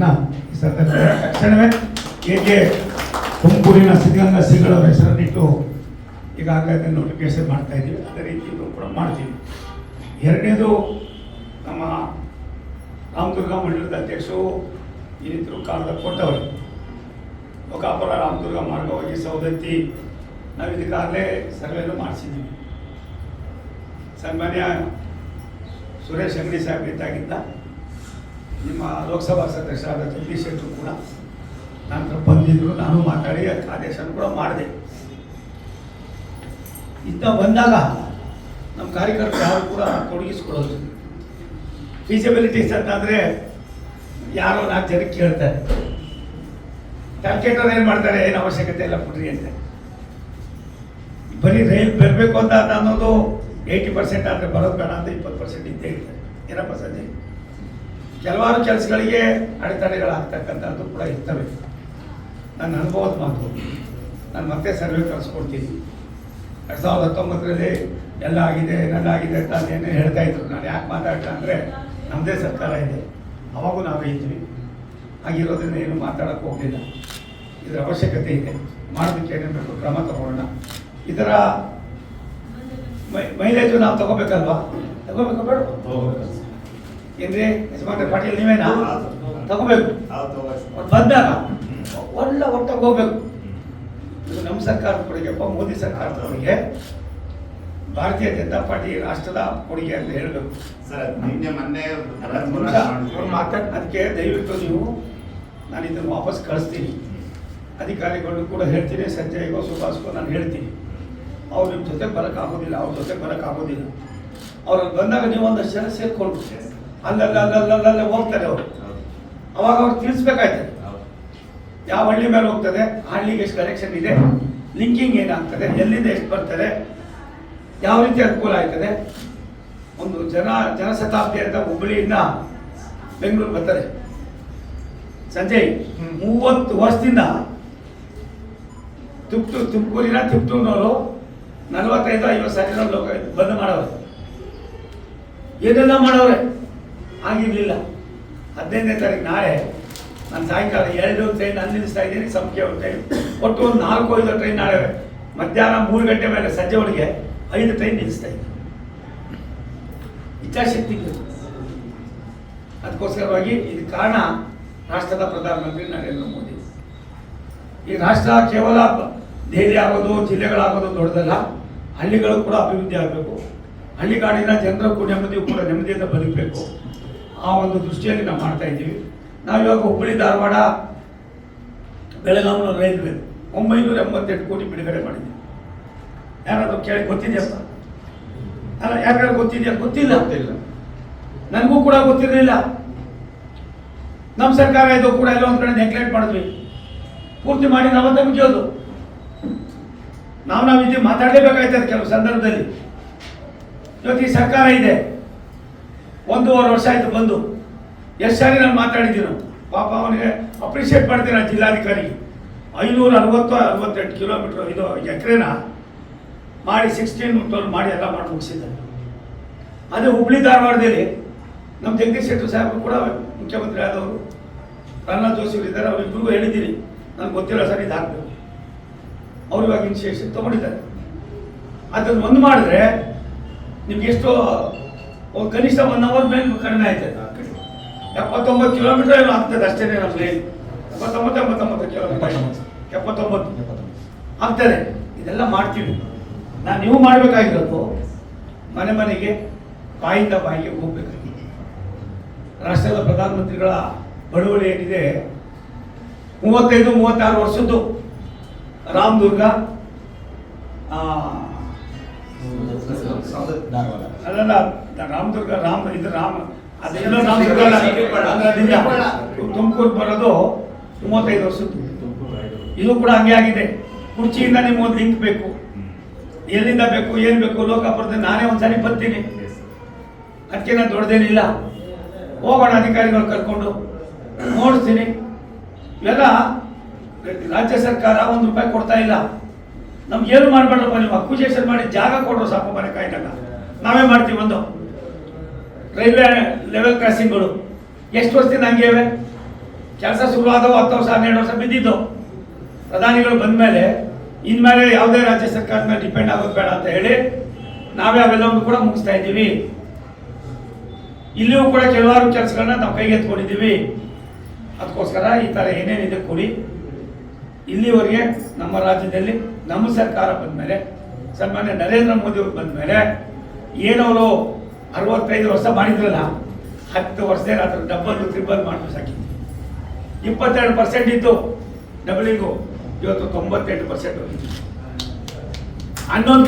ಕಾರ್ಯಕ್ರಮವನ್ನು ಈ ಸಂದರ್ಭದಲ್ಲಿ ತಕ್ಷಣವೇ ಹೇಗೆ ತುಮಕೂರಿನ ಸಿದ್ಧಗಂಗಾ ಶ್ರೀಗಳವರ ಹೆಸರನ್ನಿಟ್ಟು ಈಗಾಗಲೇ ನೋಟಿಫಿಕೇಶನ್ ಮಾಡ್ತಾ ಇದ್ದೀವಿ, ಅದೇ ರೀತಿ ಇದು ಕೂಡ ಮಾಡ್ತೀವಿ. ಎರಡನೇದು ನಮ್ಮ ರಾಮದುರ್ಗ ಮಂಡಲದ ಅಧ್ಯಕ್ಷರು ಏನಿದ್ರು ಕಾಲದ ಕೊಟ್ಟವರು ಲೋಕಾಪುರ ರಾಮದುರ್ಗ ಮಾರ್ಗವಾಗಿ ಸೌದತ್ತಿ ನಾವು ಇದಕ್ಕಾಗಲೇ ಸರ್ವೆನೂ ಮಾಡಿಸಿದ್ದೀವಿ. ಸನ್ಮಾನ್ಯ ಸುರೇಶ್ ಅಂಗಡಿ ಸಾಹೇಬ್ ಇದ್ದಾಗಿದ್ದ ನಿಮ್ಮ ಲೋಕಸಭಾ ಸದಸ್ಯರಾದ ಜಗದೀಶ್ ಶೆಟ್ಟರು ಕೂಡ ನಂತರ ಬಂದಿದ್ದರು, ನಾನು ಮಾತಾಡಿ ಆದೇಶನ ಕೂಡ ಮಾಡಿದೆ. ಇಂಥ ಬಂದಾಗ ನಮ್ಮ ಕಾರ್ಯಕರ್ತರು ಯಾರು ಕೂಡ ತೊಡಗಿಸ್ಕೊಳ್ಳೋದು. ಫೀಸಿಬಿಲಿಟೀಸ್ ಅಂತಂದರೆ ಯಾರೋ 4 ಜನಕ್ಕೆ ಕೇಳ್ತಾರೆ, ಕ್ಯಾಲ್ಕುಲೇಟರ್ ಏನು ಮಾಡ್ತಾರೆ, ಏನು ಅವಶ್ಯಕತೆ ಇಲ್ಲ ಕೊಡ್ರಿ ಅಂತ. ಬರೀ ರೈಲ್ ಬರಬೇಕು ಅಂತ ಅನ್ನೋದು 80% ಆದರೆ ಬರೋದು ಬೇಡ ಅಂತ 20% ಇದ್ದೇ ಇರ್ತಾರೆ. ಏನಪ್ಪ ಸಂಜಯ್, ಕೆಲವಾರು ಕೆಲಸಗಳಿಗೆ ಅಡೆತಡೆಗಳಾಗ್ತಕ್ಕಂಥದ್ದು ಕೂಡ ಇರ್ತವೆ. ನನ್ನ ಅನುಭವದ ಮಾತು, ನಾನು ಮತ್ತೆ ಸರ್ವೆ ಕಳಿಸ್ಕೊಡ್ತೀನಿ. 2019ರಲ್ಲಿ ಎಲ್ಲ ಆಗಿದೆ ಅಂತ ಅದೇನೇ ಹೇಳ್ತಾ ಇದ್ರು. ನಾನು ಯಾಕೆ ಮಾತಾಡ್ತಾ ಅಂದರೆ ನಮ್ಮದೇ ಸರ್ಕಾರ ಇದೆ, ಅವಾಗೂ ನಾವೇ ಇದ್ವಿ, ಹಾಗಿರೋದ್ರಿಂದ ಏನು ಮಾತಾಡೋಕ್ಕೆ ಹೋಗಲಿಲ್ಲ. ಇದರ ಅವಶ್ಯಕತೆ ಇದೆ, ಮಾಡೋದಕ್ಕೆ ಏನೇನು ಬೇಕು ಕ್ರಮ ತಗೊಳ್ಳೋಣ. ಇದರ ಮೈಲೇಜು ನಾವು ತಗೋಬೇಕಲ್ವಾ, ತಗೋಬೇಕು ಬೇಡ ಏನ್ರಿ ಯಜಮಾನ್ರೆ ಪಾಟೀಲ್ ನೀವೇನಾ ತಗೋಬೇಕು. ಬಂದಾಗ ಒಟ್ಟಾಗಿ ಹೋಗ್ಬೇಕು. ಇದು ನಮ್ಮ ಸರ್ಕಾರದ ಕೊಡುಗೆಪ್ಪ, ಮೋದಿ ಸರ್ಕಾರದ ಕೊಡುಗೆ, ಭಾರತೀಯ ಜನತಾ ಪಾರ್ಟಿ ರಾಷ್ಟ್ರದ ಕೊಡುಗೆ ಅಂತ ಹೇಳಬೇಕು. ಅದಕ್ಕೆ ದಯವಿಟ್ಟು ನೀವು ನಾನು ಇದನ್ನು ವಾಪಸ್ ಕಳಿಸ್ತೀನಿ. ಅಧಿಕಾರಿಗಳು ಕೂಡ ಹೇಳ್ತೀನಿ, ಸಂಜಯ್ಗೋ ಸುಭಾಷ್ಗೋ ನಾನು ಹೇಳ್ತೀನಿ, ಅವ್ರು ನಿಮ್ಮ ಜೊತೆ ಬರೋಕ್ಕಾಗೋದಿಲ್ಲ, ಅವ್ರ ಜೊತೆ ಬರೋಕ್ಕಾಗೋದಿಲ್ಲ. ಅವ್ರಲ್ಲಿ ಬಂದಾಗ ನೀವು ಒಂದಷ್ಟು ಜನ ಸೇರ್ಕೊಂಡು ಅಲ್ಲಲ್ಲೇ ಹೋಗ್ತಾರೆ ಅವರು. ಅವಾಗ ಅವ್ರು ತಿಳಿಸ್ಬೇಕಾಯ್ತದೆ ಯಾವ ಹಳ್ಳಿ ಮೇಲೆ ಹೋಗ್ತದೆ, ಹಳ್ಳಿಗೆ ಎಷ್ಟು ಕನೆಕ್ಷನ್ ಇದೆ, ಲಿಂಕಿಂಗ್ ಏನಾಗ್ತದೆ, ಎಲ್ಲಿಂದ ಎಷ್ಟು ಬರ್ತಾರೆ, ಯಾವ ರೀತಿ ಅನುಕೂಲ ಆಯ್ತದೆ. ಒಂದು ಜನಶತಾಬ್ದಿ ಅಂತ ಹುಬ್ಬಳ್ಳಿಯಿಂದ ಬೆಂಗಳೂರು ಬರ್ತಾರೆ ಸಂಜಯ್. 30 ವರ್ಷದಿಂದ ತುಮಕೂರಿನ ತಿಪ್ಟೂರಿನವರು 45-50 ಸಾವಿರ ಲೋಕ ಬಂದ್ ಮಾಡವ್ರೆ, ಏನೆಲ್ಲ ಮಾಡವ್ರೆ. ಆಗಿರಲಿಲ್ಲ. 15ನೇ ತಾರೀಕು ನಾಳೆ ನಾನು ಸಾಯಂಕಾಲ 2 ಟ್ರೈನ್ ಅಲ್ಲಿ ನಿಲ್ಲಿಸ್ತಾ ಇದ್ದೀನಿ, ಸಂಖ್ಯೆ ಟ್ರೈನ್ ಒಟ್ಟು ಒಂದು 4-5 ಟ್ರೈನ್ ನಾಳೆ ಮಧ್ಯಾಹ್ನ 3 ಗಂಟೆ ಮೇಲೆ ಸಂಜೆ ಒಳಗೆ 5 ಟ್ರೈನ್ ನಿಲ್ಲಿಸ್ತಾ ಇದ್ದೀನಿ. ಇಚ್ಛಾಶಕ್ತಿ. ಅದಕ್ಕೋಸ್ಕರವಾಗಿ ಇದಕ್ಕೆ ಕಾರಣ ರಾಷ್ಟ್ರದ ಪ್ರಧಾನಮಂತ್ರಿ ನರೇಂದ್ರ ಮೋದಿ. ಈ ರಾಷ್ಟ್ರ ಕೇವಲ ದೆಹಲಿ ಆಗೋದು, ಜಿಲ್ಲೆಗಳಾಗೋದು ದೊಡ್ಡದಲ್ಲ, ಹಳ್ಳಿಗಳು ಕೂಡ ಅಭಿವೃದ್ಧಿ ಆಗಬೇಕು. ಹಳ್ಳಿಗಾಡಿನ ಜನರು ಕೂಡ ನೆಮ್ಮದಿಯಿಂದ ಬದುಕಬೇಕು. ಆ ಒಂದು ದೃಷ್ಟಿಯಲ್ಲಿ ನಾವು ಮಾಡ್ತಾ ಇದ್ದೀವಿ. ನಾವಿವಾಗ ಹುಬ್ಬಳ್ಳಿ ಧಾರವಾಡ ಬೆಳಗಾವಿ ರೈಲ್ವೆ 988 ಕೋಟಿ ಬಿಡುಗಡೆ ಮಾಡಿದ್ದೀವಿ. ಯಾರಾದರೂ ಕೇಳಿ ಗೊತ್ತಿದೆಯಪ್ಪ? ಅಲ್ಲ, ಯಾರಿಗಾರು ಗೊತ್ತಿದೆಯಾ? ಗೊತ್ತಿಲ್ಲ. ನನಗೂ ಕೂಡ ಗೊತ್ತಿರಲಿಲ್ಲ. ನಮ್ಮ ಸರ್ಕಾರ ಇದು ಕೂಡ ಎಲ್ಲ ಒಂದು ಕಡೆ ನೆಗ್ಲೆಕ್ಟ್ ಮಾಡಿದ್ವಿ. ಪೂರ್ತಿ ಮಾಡಿ ನಾವಂತ ಮುಗಿಯೋದು. ನಾವು ಇದು ಮಾತಾಡಲೇಬೇಕಾಯ್ತದೆ ಕೆಲವು ಸಂದರ್ಭದಲ್ಲಿ. ಇವತ್ತು ಈ ಸರ್ಕಾರ ಇದೆ, 1.5 ವರ್ಷ ಆಯಿತು ಬಂದು. ಎಷ್ಟು ಸಾರಿ ನಾನು ಮಾತಾಡಿದ್ದೀನಿ. ಪಾಪ ಅವನಿಗೆ ಅಪ್ರಿಷಿಯೇಟ್ ಮಾಡ್ತೀನಿ ಆ ಜಿಲ್ಲಾಧಿಕಾರಿಗೆ. 568 ಕಿಲೋಮೀಟರ್ ಇದು ಎಕರೆನ ಮಾಡಿ 16 ಮಾಡಿ ಎಲ್ಲ ಮಾಡಿ ಮುಗಿಸಿದ್ದಾರೆ. ಅದೇ ಹುಬ್ಬಳ್ಳಿ ಧಾರವಾಡದಲ್ಲಿ ನಮ್ಮ ಜಗದೀಶ್ ಶೆಟ್ಟರ್ ಸಾಹೇಬರು ಕೂಡ ಮುಖ್ಯಮಂತ್ರಿ ಆದವರು, ಪ್ರಹ್ಲಾದ್ ಜೋಶಿ ಇದ್ದಾರೆ, ಅವರಿಬ್ಬರಿಗೂ ಹೇಳಿದ್ದೀನಿ ನನಗೆ ಗೊತ್ತಿಲ್ಲ ಸರ್ ಇದು ಹಾಕಬೇಕು. ಅವರು ಇವಾಗ ಇನಿಷಿಯೇಷನ್ ತೊಗೊಂಡಿದ್ದಾರೆ. ಅದನ್ನು ಒಂದು ಮಾಡಿದ್ರೆ ನಿಮ್ಗೆ ಎಷ್ಟು ಕನಿಷ್ಠ 1 ಅವರ್ ಮೇಲೆ ಕಡಿಮೆ ಆಯ್ತದೆ. 79 ಕಿಲೋಮೀಟರ್ ಏನೋ ಆಗ್ತದೆ ಅಷ್ಟೇ. ನಮ್ಮ ಲೈನ್ 79 ಕಿಲೋಮೀಟರ್ 79 ಆಗ್ತದೆ. ಇದೆಲ್ಲ ಮಾಡ್ತೀವಿ. ನೀವು ಮಾಡಬೇಕಾಗಿರೋದು ಮನೆ ಮನೆಗೆ, ಬಾಯಿಂದ ಬಾಯಿಗೆ ಹೋಗ್ಬೇಕಾಗಿದೆ. ರಾಷ್ಟ್ರದ ಪ್ರಧಾನಮಂತ್ರಿಗಳ ಬಡವಳಿ ಏನಿದೆ, 35-36 ವರ್ಷದ್ದು ರಾಮದುರ್ಗ ಅಲ್ಲ ರಾಮದುರ್ಗ ಅದೇನೋ ತುಮಕೂರು ಬರೋದು 35 ವರ್ಷದ್ದು. ಇದು ಕೂಡ ಹಂಗೆ ಆಗಿದೆ. ಕುರ್ಚಿಯಿಂದ ನಿಮ್ಗೊಂದು ಲಿಂಕ್ ಬೇಕು, ಎಲ್ಲಿಂದ ಬೇಕು, ಏನು ಬೇಕು, ಲೋಕಾಪುರದಿಂದ ನಾನೇ ಒಂದ್ಸಾರಿ ಬರ್ತೀನಿ. ಅದಕ್ಕೆ ನಾನು ದೊಡ್ಡದೇನಿಲ್ಲ, ಹೋಗೋಣ ಅಧಿಕಾರಿಗಳು ಕರ್ಕೊಂಡು ನೋಡ್ತೀನಿ. ಇವೆಲ್ಲ ರಾಜ್ಯ ಸರ್ಕಾರ 1 ರೂಪಾಯಿ ಕೊಡ್ತಾ ಇಲ್ಲ. ನಮ್ಗೇನು ಮಾಡಬೇಡ್ರಪ್ಪ, ನೀವು ಅಕ್ವಿಜೇಷನ್ ಮಾಡಿ ಜಾಗ ಕೊಡ್ರು ಸಾಕು. ಮನೆ ಕಾಯ್ದಾಗ ನಾವೇ ಮಾಡ್ತೀವಿ. ಒಂದು ರೈಲ್ವೆ ಲೆವೆಲ್ ಕ್ರಾಸಿಂಗ್ಗಳು ಎಷ್ಟು ವರ್ಷದಿಂದ ಹಂಗೆ ಇವೆ. ಕೆಲಸ ಶುರುವಾದವು 10 ವರ್ಷ 12 ವರ್ಷ ಬಿದ್ದಿದ್ದು. ಪ್ರಧಾನಿಗಳು ಬಂದ ಮೇಲೆ ಇನ್ಮೇಲೆ ಯಾವುದೇ ರಾಜ್ಯ ಸರ್ಕಾರದ ಮೇಲೆ ಡಿಪೆಂಡ್ ಆಗೋದು ಬೇಡ ಅಂತ ಹೇಳಿ ನಾವೇ ಅವೆಲ್ಲವನ್ನು ಕೂಡ ಮುಗಿಸ್ತಾ ಇದ್ದೀವಿ. ಇಲ್ಲಿಯೂ ಕೂಡ ಕೆಲವಾರು ಕೆಲಸಗಳನ್ನ ನಾವು ಕೈಗೆತ್ಕೊಂಡಿದ್ದೀವಿ. ಅದಕ್ಕೋಸ್ಕರ ಈ ಥರ ಏನೇನಿದೆ ಕೊಡಿ. ಇಲ್ಲಿವರೆಗೆ ನಮ್ಮ ರಾಜ್ಯದಲ್ಲಿ ನಮ್ಮ ಸರ್ಕಾರ ಬಂದ ಮೇಲೆ, ಸನ್ಮಾನ್ಯ ನರೇಂದ್ರ ಮೋದಿ ಅವರು ಬಂದ ಮೇಲೆ ಏನವರು 65 ವರ್ಷ ಮಾಡಿದ್ರಲ್ಲ, 10 ವರ್ಷದಲ್ಲಿ ಅದರ ಡಬಲ್ ಟ್ರಿಬಲ್ ಮಾಡಿ ಸಾಕಿತ್ತು. 22% ಇತ್ತು ಡಬಲಿಂಗು, ಇವತ್ತು 98% ಹೋಗಿತ್ತು. 11